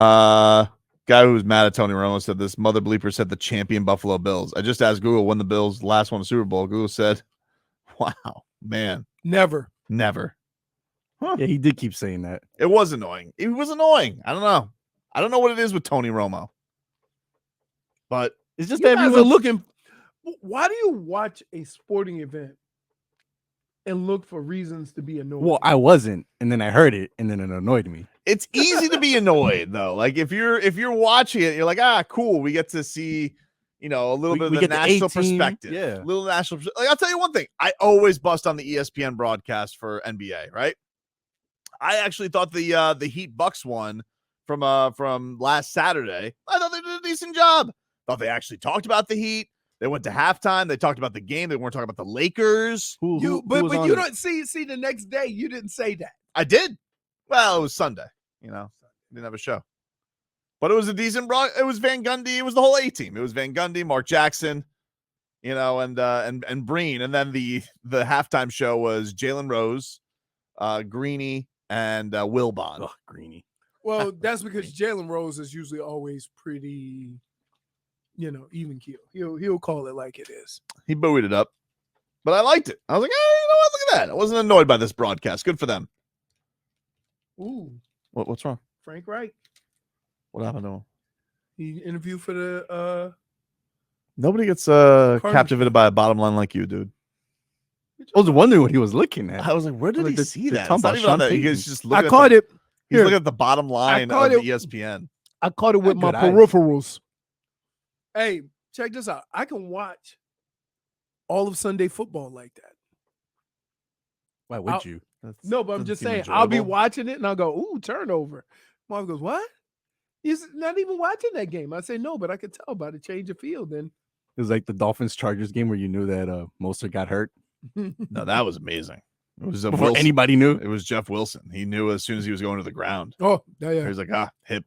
Guy who was mad at Tony Romo said this mother bleeper said the champion Buffalo Bills. I just asked Google when the Bills last won a Super Bowl. Google said, wow, man. Never. Huh. Yeah, he did keep saying that. It was annoying. It was annoying. I don't know. I don't know what it is with Tony Romo. But it's just you that guys everyone are looking. Why do you watch a sporting event and look for reasons to be annoyed? Well, I wasn't, and then I heard it, and then it annoyed me. it's easy to be annoyed though. Like if you're watching it, you're like, cool. We get to see, a little bit of the national perspective. Yeah. Little national. Like I'll tell you one thing. I always bust on the ESPN broadcast for NBA, right? I actually thought the Heat Bucks one from last Saturday. I thought they did a decent job. Thought they actually talked about the Heat. They went to halftime. They talked about the game. They weren't talking about the Lakers. But you don't see the next day. You didn't say that. I did. Well, it was Sunday. Didn't have a show, but it was a decent. It was Van Gundy. It was the whole A team. It was Van Gundy, Mark Jackson, and Breen. And then the halftime show was Jalen Rose, Greeny, and Wilbon. Oh, Greeny. Well, that's because Jalen Rose is usually always pretty, even keel. He'll call it like it is. He buoyed it up, but I liked it. I was like, you know what? Look at that. I wasn't annoyed by this broadcast. Good for them. Ooh, What's wrong? Frank Wright. What happened to him? He interviewed for the. Nobody gets captivated by a bottom line like you, dude. I was wondering what he was looking at. I was like, where did he see that? It's not even on that. He's just looking I caught it. He's looking at the bottom line of ESPN. I caught it with my peripherals. Hey, check this out. I can watch all of Sunday football like that. Why would you? No, but I'm just saying, I'll be watching it and I'll go, ooh, turnover. Mom goes, what? He's not even watching that game. I say, no, but I could tell by the change of field. Then it was like the Dolphins-Chargers game where you knew that Mostert got hurt. No, that was amazing. It was before anybody knew. It was Jeff Wilson. He knew as soon as he was going to the ground. Oh, yeah. He was like, hip.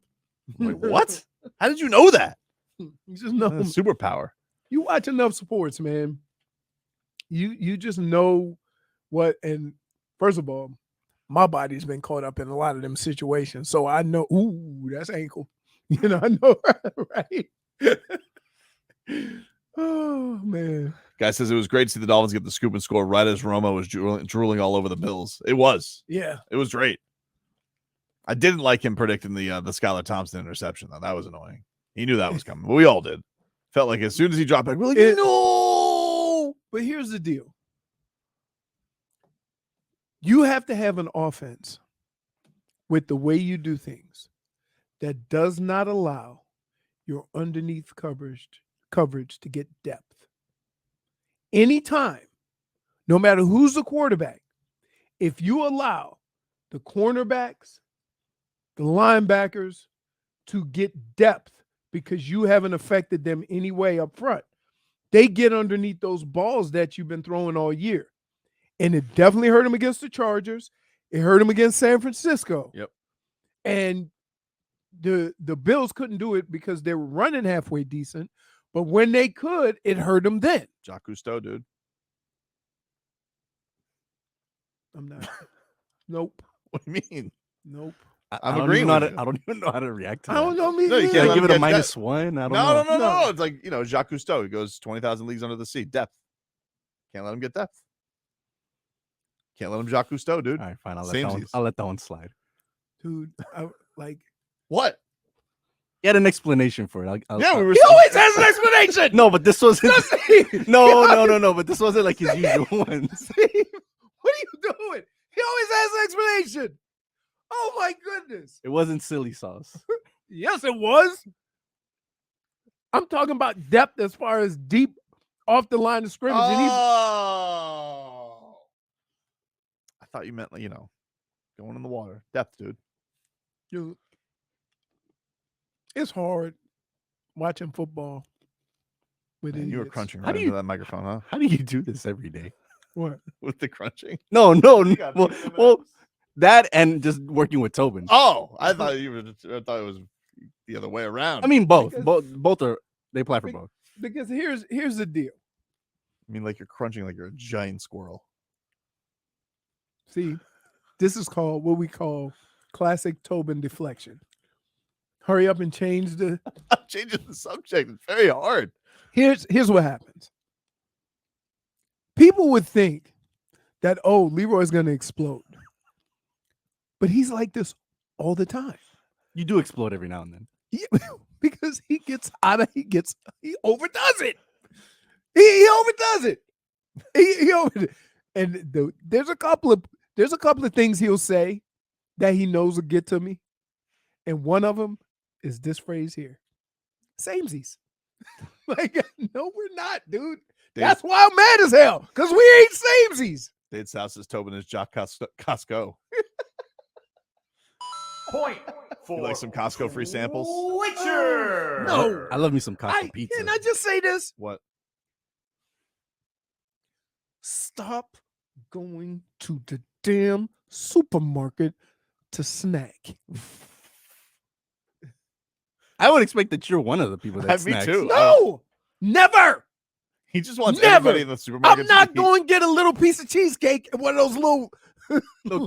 I'm like, what? How did you know that? You just know superpower. You watch enough sports, man. You just know what. And first of all, my body's been caught up in a lot of them situations, so I know. Ooh, that's ankle. I know, right? Oh man. Guy says it was great to see the Dolphins get the scoop and score right as Romo was drooling all over the Bills. It was. Yeah. It was great. I didn't like him predicting the Skylar Thompson interception, though. That was annoying. He knew that was coming. But we all did. Felt like as soon as he dropped back, we're like, no. But here's the deal. You have to have an offense with the way you do things that does not allow your underneath coverage to get depth. Anytime, no matter who's the quarterback, if you allow the cornerbacks, the linebackers to get depth because you haven't affected them anyway up front, they get underneath those balls that you've been throwing all year. And it definitely hurt them against the Chargers. It hurt them against San Francisco. Yep. And the Bills couldn't do it because they were running halfway decent. But when they could, it hurt them then. Jacques Cousteau, dude. I'm not. Nope. What do you mean? Nope. I'm agreeing with you. I don't even know how to react to I don't know me. No, you Can I can't give it a get -1? I don't know. No. It's like, Jacques Cousteau. He goes 20,000 leagues under the sea. Depth. Can't let him get depth. Can't let him Jacques Cousteau, dude. All right, fine. I'll let that one slide. Dude, what? He had an explanation for it. He always has an explanation. No, but this wasn't. No. But this wasn't like his usual ones. What are you doing? He always has an explanation. Oh my goodness. It wasn't silly sauce. Yes, it was. I'm talking about depth as far as deep off the line of scrimmage. Oh. I thought you meant, going in the water. Depth, dude. It's hard watching football with idiots. You were crunching right into that microphone, huh? How do you do this every day? What? With the crunching? No. Well, that and just working with Tobin. Oh, I thought it was the other way around. I mean, both are. They apply for both. Because here's the deal. I mean, like you're crunching like you're a giant squirrel. See, this is called what we call classic Tobin deflection. Hurry up and change the. I'm changing the subject. It's very hard. Here's what happens. People would think that, oh, Leroy's going to explode. But he's like this all the time. You do explode every now and then. Because he gets he overdoes it. He overdoes it. He overdoes it. And there's a couple of things he'll say that he knows will get to me. And one of them is this phrase here. Samesies. Like, no, we're not, dude. That's why I'm mad as hell. Because we ain't samesies. Dade South says Tobin is Jock Costco. Point for You like some Costco free samples? Witcher. No. I love me some Costco pizza. Can I just say this? What? Stop going to the damn supermarket to snack. I would expect that you're one of the people that Me snacks. too. No, never. He just wants Never. everybody in the supermarket. I'm not to eat. going to get a little piece of cheesecake in one of those little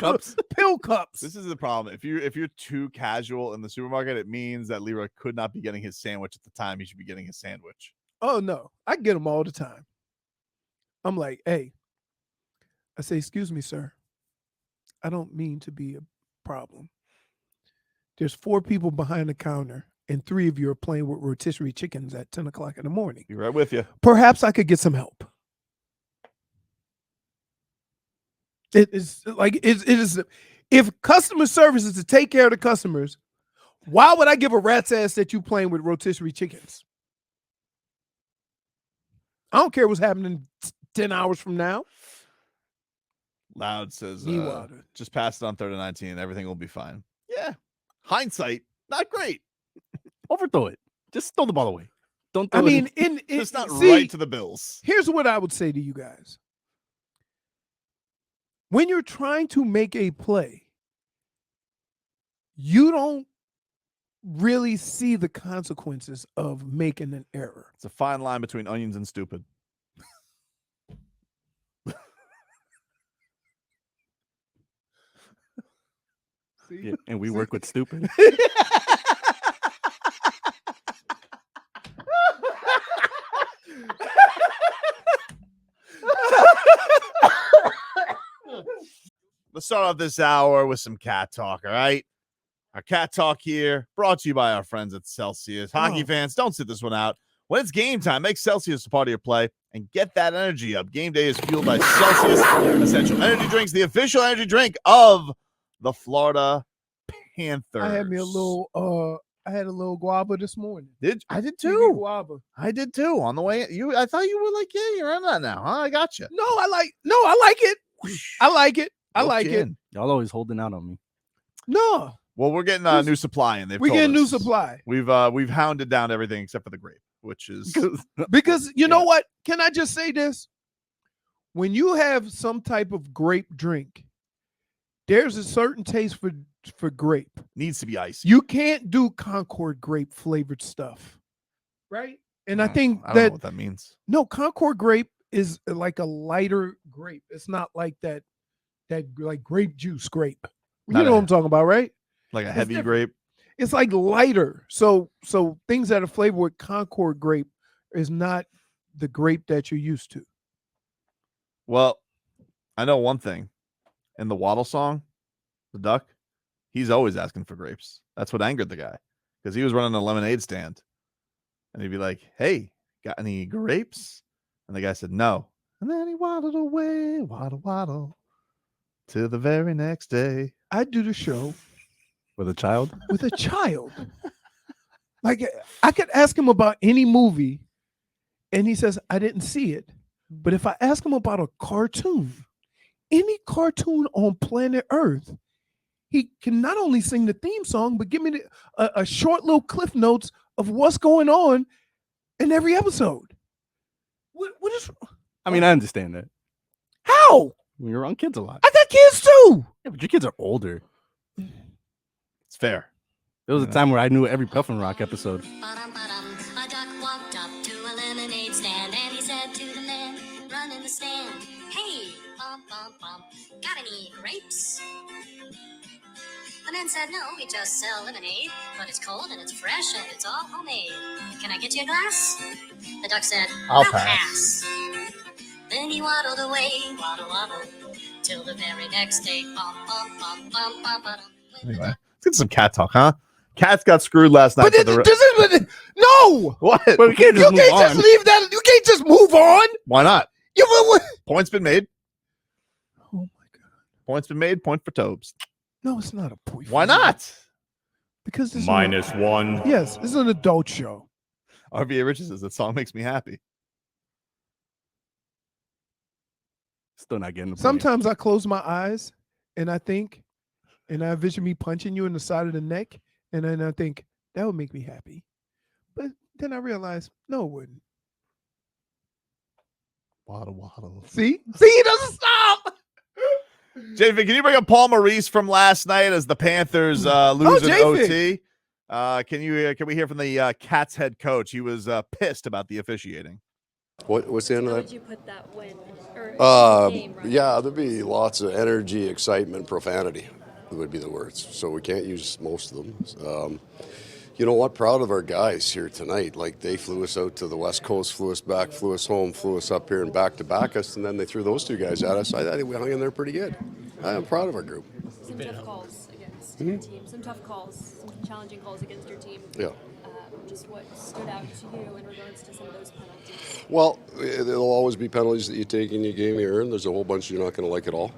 cups. pill cups. This is the problem. If you're too casual in the supermarket, it means that Leroy could not be getting his sandwich at the time he should be getting his sandwich. Oh no, I get them all the time. I'm like, hey, I say, excuse me, sir. I don't mean to be a problem. There's 4 people behind the counter, and 3 of you are playing with rotisserie chickens at 10 o'clock in the morning. Be right with you. Perhaps I could get some help. It is like it is. If customer service is to take care of the customers, why would I give a rat's ass that you playing with rotisserie chickens? I don't care what's happening 10 hours from now. Loud says, Water. just pass it on 3rd and 19. Everything will be fine. Yeah. Hindsight, not great. Overthrow it. Just throw the ball away. Don't. I Throw mean, it It's not right to the Bills. Here's what I would say to you guys. When you're trying to make a play, you don't really see the consequences of making an error. It's a fine line between onions and stupid. Yeah, and we work with stupid. Let's start off this hour with some cat talk, all right? Our cat talk here, brought to you by our friends at Celsius. Hockey fans, don't sit this one out. When it's game time, make Celsius a part of your play and get that energy up. Game day is fueled by Celsius Essential Energy Drinks, the official energy drink of the Florida Panthers. I had me a little I had a little guava this morning. I did Kiwi too. Guava. I did too. On the way, I thought you were like, yeah, you're on that now. Huh? I got you. No, I like it. I like it. I like it. Y'all always holding out on me. No. Well, we're getting a new supply, and We get a new supply. We've hounded down everything except for the grape, which is Because you know what? Can I just say this? When you have some type of grape drink, there's a certain taste for grape. needs to be icy. You can't do Concord grape flavored stuff, right? And I think I don't know that what that means. no, Concord grape is like a lighter grape. It's not like that like grape juice grape. You know what I'm talking about, right? Like a It's heavy different. grape. It's like lighter. So things that are flavored with Concord grape is not the grape that you're used to. Well, I know one thing. In the Waddle song, the duck, he's always asking for grapes. That's what angered the guy because he was running a lemonade stand. And he'd be like, hey, got any grapes? And the guy said, no. And then he waddled away, waddle, till the very next day. I do the show With a child? with a child. Like I could ask him about any movie and he says, I didn't see it. But if I ask him about a cartoon, any cartoon on planet Earth, he can not only sing the theme song, but give me a short little cliff notes of what's going on in every episode. What is I mean, I understand that. how? When you're around kids a lot. I got kids too. Yeah, but your kids are older. It's fair. There was a time where I knew every Puffin Rock episode. Ba-dum-ba-dum. A duck walked up to a lemonade stand and he said to the man running the stand, hey, bum, bum, bum, got any grapes? The man said, no, we just sell lemonade, but it's cold and it's fresh and it's all homemade. Can I get you a glass? The duck said, I'll pass. Then he waddled away, waddle, waddle, till the very next day. Bum, bum, bum, bum, bum, bum. Anyway, let's get some cat talk, huh? Cats got screwed last night. But no, What? But we can't you just move can't on. just leave that. You can't just move on. Why not? You what? Point's been made. Oh my god! Point's been made. Point for Tobes. No, it's not a point. Why not? Because this -1. Yes, this is an adult show. RVA Richard says that song makes me happy. Still not getting the point. Sometimes I close my eyes and I think, and I envision me punching you in the side of the neck, and then I think that would make me happy. But then I realize, no, it wouldn't. Waddle, waddle. See, he doesn't stop. JV, can you bring up Paul Maurice from last night as the Panthers lose in JV. OT? Can we hear from the Cats head coach? He was pissed about the officiating. What's the end How of would that? you put that win? Or game, rather? Yeah, there'd be lots of energy, excitement, profanity would be the words. So we can't use most of them. You know what? Proud of our guys here tonight. Like, they flew us out to the West Coast, flew us back, flew us home, flew us up here and back to back us, and then they threw those two guys at us. I think we hung in there pretty good. I'm proud of our group. Some tough calls against your team. Some tough calls, some challenging calls against your team. Yeah. Just what stood out to you in regards to some of those penalties? Well, there'll always be penalties that you take in your game you earn. There's a whole bunch you're not going to like at all.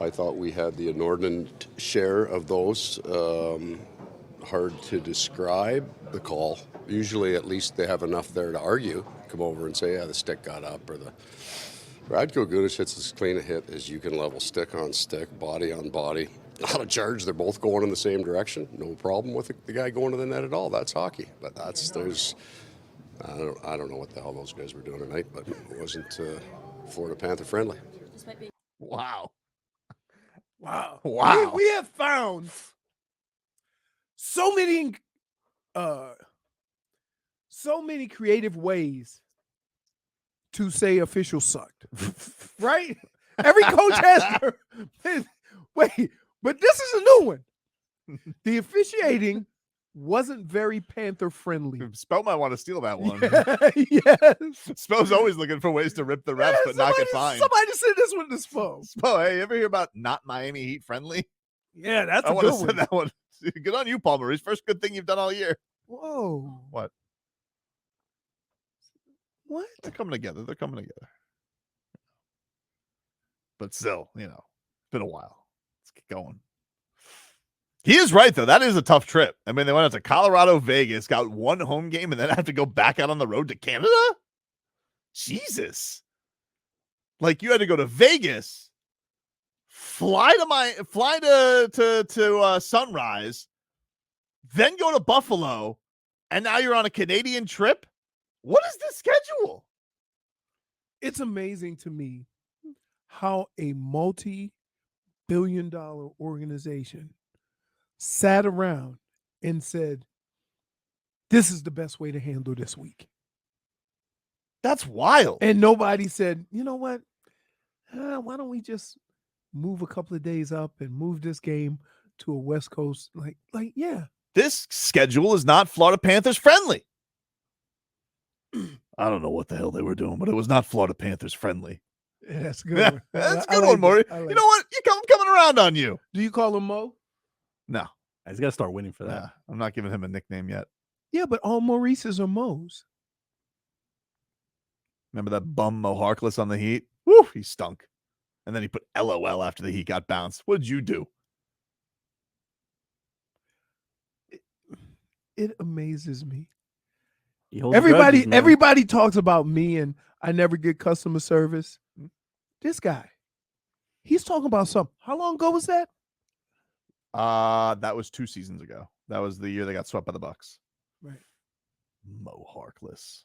I thought we had the inordinate share of those. Hard to describe the call. Usually, at least they have enough there to argue. Come over and say, yeah, the stick got up, or the Radko Gudas hits as clean a hit as you can level, stick on stick, body on body. Not a charge. They're both going in the same direction. No problem with the guy going to the net at all. That's hockey. But I don't know what the hell those guys were doing tonight, but it wasn't Florida Panther friendly. Despite being Wow. Wow. Wow. We have found so many creative ways to say officials sucked. Right? Every coach has wait, but this is a new one. The officiating wasn't very Panther friendly. Spell might want to steal that one. Yes. Spell's always looking for ways to rip the refs, but not get fined. Somebody said this one to Spo. Spell, hey, you ever hear about not Miami Heat friendly? Yeah, that's I a want to good send one. that one. Good on you, Paul Maurice. First good thing you've done all year. Whoa. What? What? They're coming together. But still, it's been a while. Let's get going. He is right, though. That is a tough trip. I mean, they went out to Colorado, Vegas, got one home game, and then have to go back out on the road to Canada? Jesus. Like, you had to go to Vegas, fly to Sunrise, then go to Buffalo, and now you're on a Canadian trip? What is this schedule? It's amazing to me how a multi-billion-dollar organization sat around and said, this is the best way to handle this week. That's wild. And nobody said, you know what? Why don't we just move a couple of days up and move this game to a West Coast? Yeah. This schedule is not Florida Panthers friendly. I don't know what the hell they were doing, but it was not Florida Panthers friendly. Yeah, that's a good. Yeah, one. that's a I good like one, Maury. this. I like You know what? I'm coming around on you. Do you call him Mo? No, He's got to start winning for that. I'm not giving him a nickname yet. Yeah, but all Maurices are Mo's. Remember that bum Mo Harkless on the Heat? Woo, he stunk. And then he put LOL after the Heat got bounced. What did you do? It amazes me. He holds grudges, man. Everybody talks about me and I never get customer service. This guy, he's talking about something. How long ago was that? That was 2 seasons ago. That was the year they got swept by the Bucks. Right. Mo Harkless.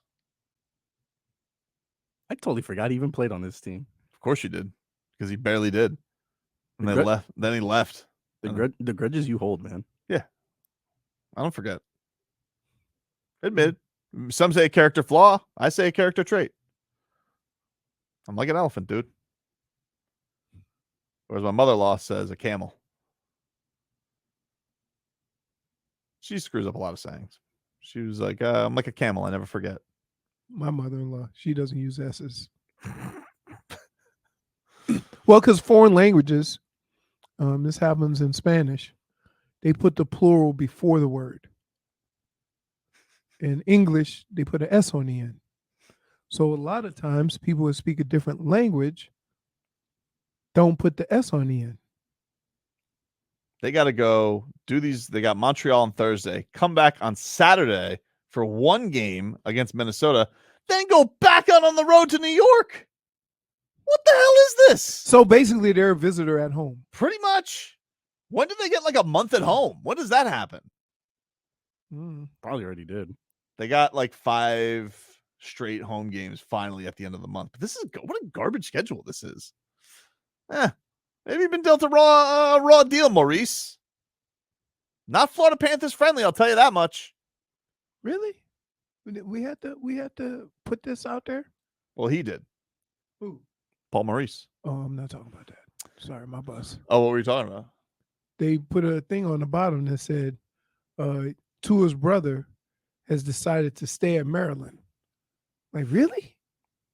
I totally forgot he even played on this team. Of course you did, because he barely did. And The they gru- left. Then he left. The grudges you hold, man. I don't forget. Admit. Some say a character flaw. I say a character trait. I'm like an elephant, dude. Or as my mother-in-law says, a camel. She screws up a lot of sayings. She was like, I'm like a camel. I never forget. My mother-in-law, she doesn't use S's. Well, because foreign languages, this happens in Spanish, they put the plural before the word. In English, they put an S on the end. So a lot of times people who speak a different language don't put the S on the end. They got to go do these. They got Montreal on Thursday, come back on Saturday for one game against Minnesota, then go back out on the road to New York. What the hell is this? So basically, they're a visitor at home. Pretty much. When did they get like a month at home? When does that happen? Probably already did. They got like 5 straight home games finally at the end of the month. But this is what a garbage schedule this is. Maybe you've been dealt a raw deal, Maurice. Not Florida Panthers friendly, I'll tell you that much. Really? We had to put this out there? Well, he did. Who? Paul Maurice. Oh, I'm not talking about that. Sorry, my bus. Oh, what were you talking about? They put a thing on the bottom that said, Tua's brother has decided to stay at Maryland. Like, really?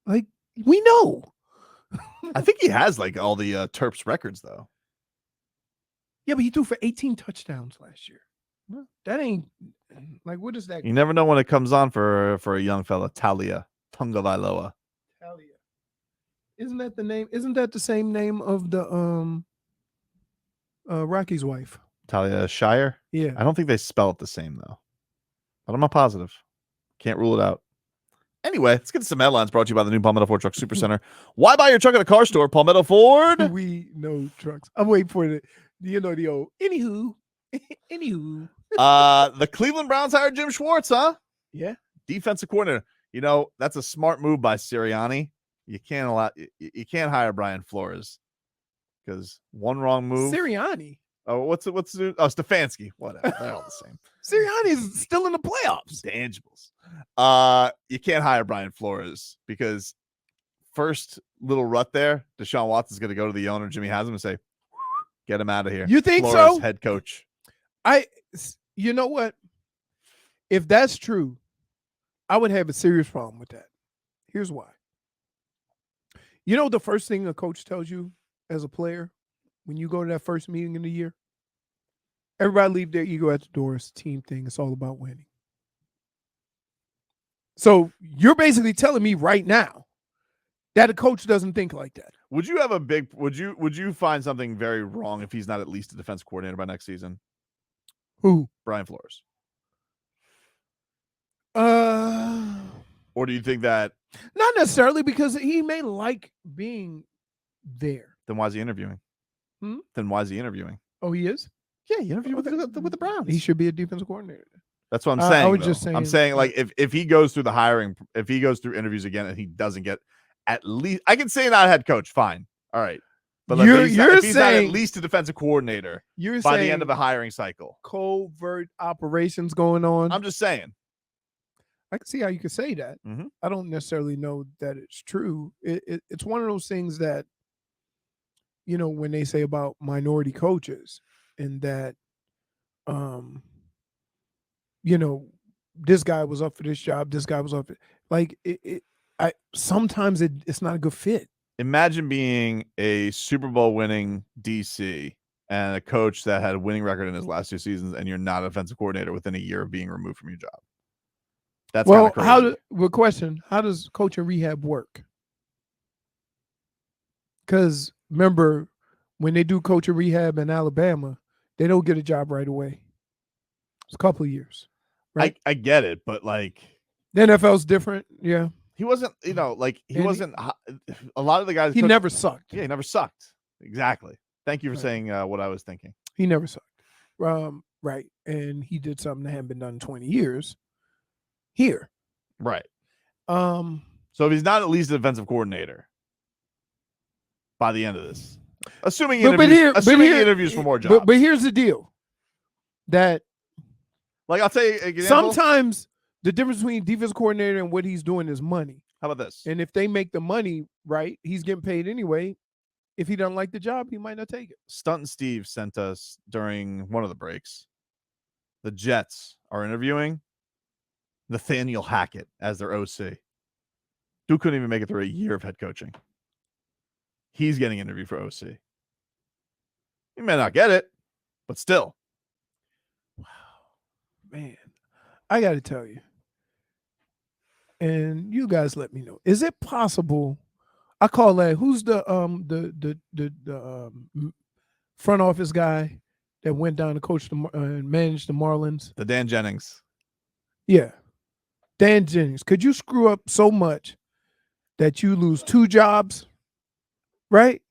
Like, we know. I think he has like all the Terps records, though. Yeah, but he threw for 18 touchdowns last year. That ain't like, what is that? You never know when it comes on for a young fella, Talia Tungavailoa. Talia. Isn't that the name? Isn't that the same name of the Rocky's wife? Talia Shire? Yeah. I don't think they spell it the same, though. But I'm not positive. Can't rule it out. Anyway, let's get to some headlines brought to you by the new Palmetto Ford Truck Super Center. Why buy your truck at a car store? Palmetto Ford. We know trucks. I'm waiting for the old anywho. Anywho. The Cleveland Browns hired Jim Schwartz, huh? Yeah. Defensive coordinator. You know, that's a smart move by Sirianni. You can't hire Brian Flores because one wrong move. Sirianni. Oh, what's Stefanski. Whatever. They're all the same. Sirianni's still in the playoffs. Tangibles. You can't hire Brian Flores because first little rut there, Deshaun Watson's going to go to the owner, Jimmy Haslam, and say, get him out of here. You think Flores, so? Head coach. You know what? If that's true, I would have a serious problem with that. Here's why. You know the first thing a coach tells you as a player when you go to that first meeting in the year? Everybody leave their ego at the door. It's a team thing. It's all about winning. So you're basically telling me right now that a coach doesn't think like that. Would you find something very wrong if he's not at least a defense coordinator by next season? Who? Brian Flores. Or do you think that not necessarily, because he may like being there. Then why is he interviewing? Then why is he interviewing? Oh, he is? Yeah, he interviewed with the Browns. He should be a defensive coordinator. That's what I'm saying. I was just saying. I'm saying, like, if he goes through the hiring, if he goes through interviews again and he doesn't get at least, I can say not a head coach, fine, all right. But like, if he's not at least a defensive coordinator by the end of the hiring cycle, covert operations going on. I'm just saying. I can see how you could say that. Mm-hmm. I don't necessarily know that it's true. It's one of those things that, you know, when they say about minority coaches and that, you know, this guy was up for this job, this guy was up for, like, sometimes it's not a good fit. Imagine being a Super Bowl winning DC and a coach that had a winning record in his last 2 seasons, and you're not a defensive coordinator within a year of being removed from your job. That's well, crazy. How does coaching rehab work? Because remember, when they do coaching rehab in Alabama, they don't get a job right away. It's a couple of years, right? I get it, but like the NFL's different. Yeah, he wasn't. You know, like he wasn't. A lot of the guys. He never sucked. Yeah, he never sucked. Exactly. Thank you for saying what I was thinking. He never sucked. Right, and he did something that hadn't been done in 20 years. Here, right. So if he's not at least a defensive coordinator by the end of this, assuming he interviews for more jobs. But here's the deal. That, like, I'll tell you, example, sometimes the difference between defensive coordinator and what he's doing is money. How about this? And if they make the money right, he's getting paid anyway. If he doesn't like the job, he might not take it. Stunt and Steve sent us during one of the breaks the Jets are interviewing Nathaniel Hackett as their OC. Dude couldn't even make it through a year of head coaching. He's getting interviewed for OC. He may not get it, but still. Man, I got to tell you, and you guys let me know. Is it possible? I call that who's the front office guy that went down to coach and manage the Marlins? The Dan Jennings. Yeah, Dan Jennings. Could you screw up so much that you lose 2 jobs? Right.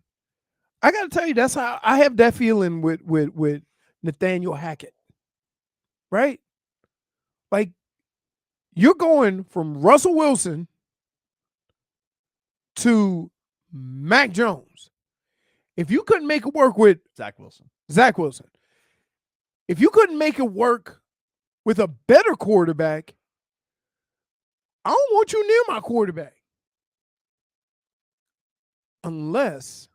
I got to tell you, that's how I have that feeling with Nathaniel Hackett. Right. Like, you're going from Russell Wilson to Mac Jones. If you couldn't make it work with Zach Wilson, if you couldn't make it work with a better quarterback, I don't want you near my quarterback. Unless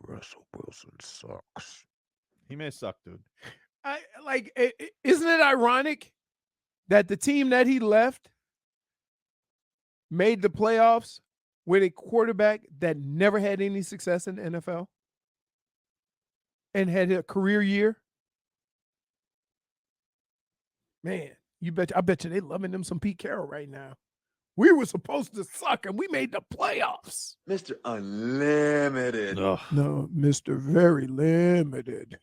Russell Wilson sucks. he may suck, dude. Isn't it ironic that the team that he left made the playoffs with a quarterback that never had any success in the NFL and had a career year? Man, I bet you they loving them some Pete Carroll right now. We were supposed to suck and we made the playoffs. Mr. Unlimited. Ugh. No, Mr. Very Limited.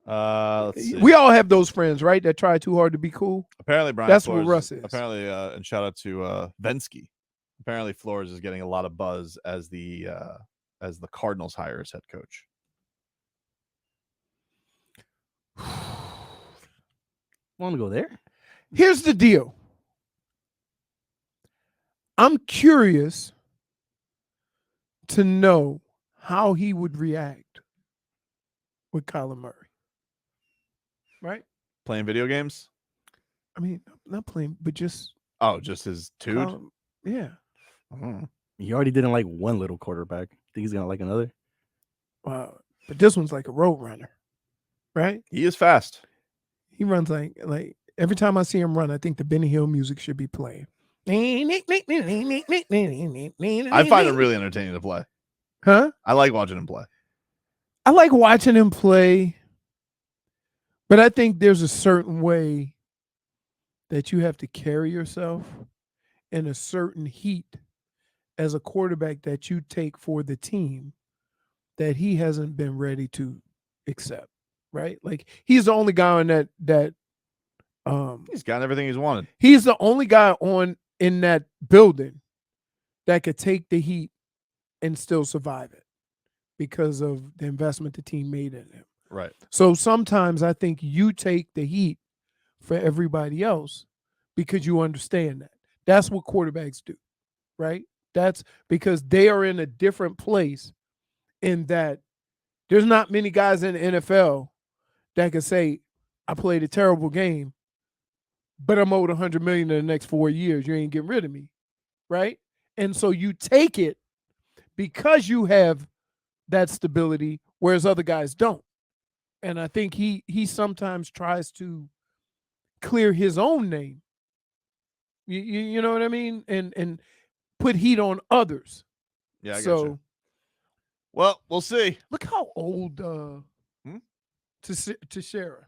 Let's see. We all have those friends, right? That try too hard to be cool. Apparently, Brian. That's Flores, what Russ is. Apparently, and shout out to Vensky. Apparently, Flores is getting a lot of buzz as the Cardinals hire as head coach. Want to go there? Here's the deal. I'm curious to know how he would react with Kyler Murray. Right? Playing video games? I mean, not playing, but just Just his dude. yeah. He already didn't like one little quarterback. Think he's gonna like another? Wow. But this one's like a road runner. Right? He is fast. He runs like every time I see him run, I think the Benny Hill music should be playing. I find him really entertaining to play. Huh? I like watching him play. I like watching him play, but I think there's a certain way that you have to carry yourself in a certain heat as a quarterback that you take for the team that he hasn't been ready to accept, right? Like, he's the only guy on that He's gotten everything he's wanted. he's the only guy in that building that could take the heat and still survive it because of the investment the team made in him. Right. So sometimes I think you take the heat for everybody else because you understand that. That's what quarterbacks do, right? That's because they are in a different place in that there's not many guys in the NFL that can say, I played a terrible game, but I'm owed $100 million in the next 4 years. You ain't getting rid of me, right? And so you take it because you have that stability, whereas other guys don't. And I think he sometimes tries to clear his own name. You know what I mean? And put heat on others. Yeah, I so gotcha. Well, we'll see. look how old Teixeira.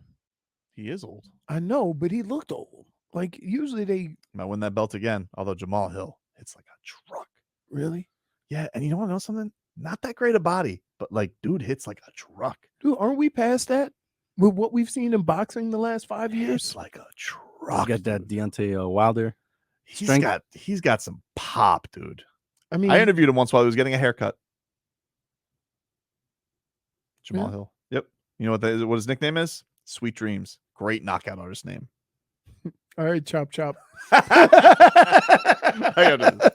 He is old. I know, but he looked old. Like, usually they Might win that belt again. Although Jamal Hill, it's like a truck. really. Yeah, and you know something? Not that great a body, but like, dude hits like a truck. Dude, aren't we past that with what we've seen in boxing the last 5 years? It's like a He's truck. got that Deontay Wilder. He's got some pop, dude. I mean, I interviewed him once while he was getting a haircut. Jamal Yeah. Hill. Yep. You know what his nickname is? Sweet Dreams. Great knockout artist name. all right, chop chop. I gotta do this.